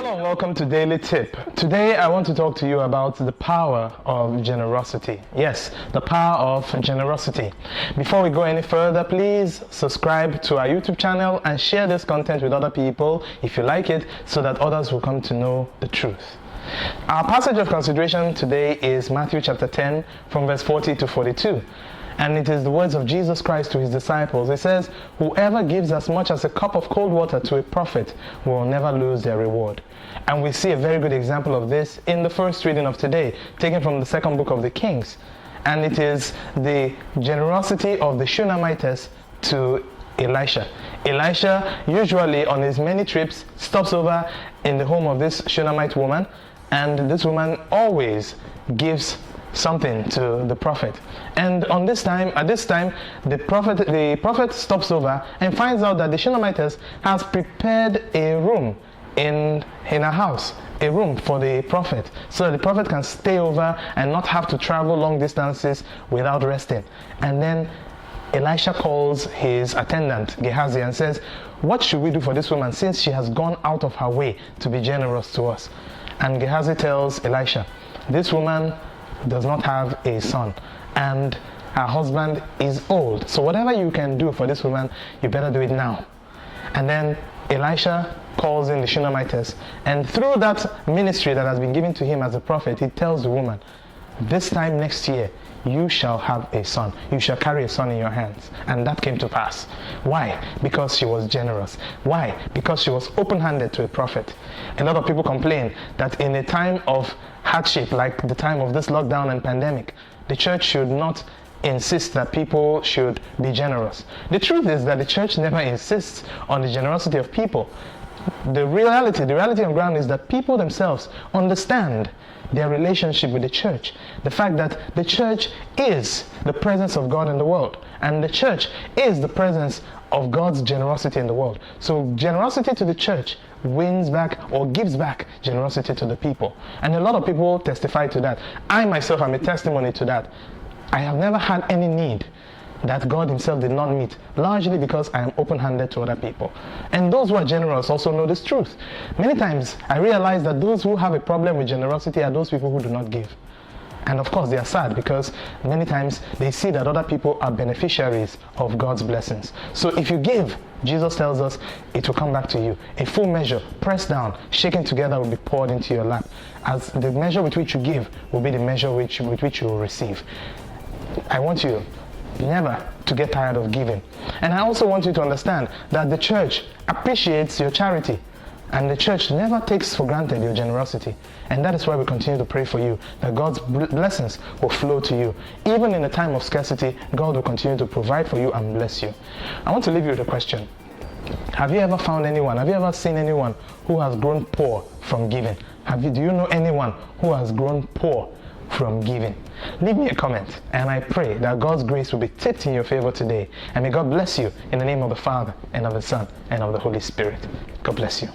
Hello and welcome to Daily Tip. Today I want to talk to you about the power of generosity. Yes, the power of generosity. Before we go any further, please subscribe to our YouTube channel and share this content with other people if you like it, so that others will come to know the truth. Our passage of consideration today is Matthew chapter 10 from verse 40 to 42. And it is the words of Jesus Christ to his disciples. It says, "Whoever gives as much as a cup of cold water to a prophet will never lose their reward." And we see a very good example of this in the first reading of today, taken from the second book of the Kings. And it is the generosity of the Shunamites to Elisha. Elisha, usually on his many trips, stops over in the home of this Shunammite woman, and this woman always gives something to the prophet. And at this time, the prophet stops over and finds out that the Shunamites has prepared a room in her house, a room for the prophet, so that the prophet can stay over and not have to travel long distances without resting. And then Elisha calls his attendant Gehazi and says, "What should we do for this woman, since she has gone out of her way to be generous to us?" And Gehazi tells Elisha, "This woman does not have a son, and her husband is old. So whatever you can do for this woman, you better do it now." And then Elisha calls in the Shunamites, and through that ministry that has been given to him as a prophet, he tells the woman, "This time next year, you shall have a son. You shall carry a son in your hands." And that came to pass. Why? Because she was generous. Why? Because she was open-handed to a prophet. A lot of people complain that in a time of hardship, like the time of this lockdown and pandemic, the church should not insist that people should be generous. The truth is that the church never insists on the generosity of people. The reality on ground is that people themselves understand their relationship with the church. The fact that the church is the presence of God in the world, and the church is the presence of God's generosity in the world. So generosity to the church wins back or gives back generosity to the people. And a lot of people testify to that. I myself am a testimony to that. I have never had any need that God himself did not meet, largely because I am open-handed to other people. And those who are generous also know this truth. Many times I realize that those who have a problem with generosity are those people who do not give. And of course they are sad, because many times they see that other people are beneficiaries of God's blessings. So if you give, Jesus tells us, it will come back to you. A full measure, pressed down, shaken together, will be poured into your lap. As the measure with which you give will be the measure with which you will receive. I want you never to get tired of giving. And I also want you to understand that the church appreciates your charity, and the church never takes for granted your generosity. And that is why we continue to pray for you, that God's blessings will flow to you. Even in a time of scarcity, God will continue to provide for you and bless you. I want to leave you with a question. Have you ever found anyone, have you ever seen anyone who has grown poor from giving? Do you know anyone who has grown poor from giving? Leave me a comment, and I pray that God's grace will be tipped in your favor today. And may God bless you in the name of the Father, and of the Son, and of the Holy Spirit. God bless you.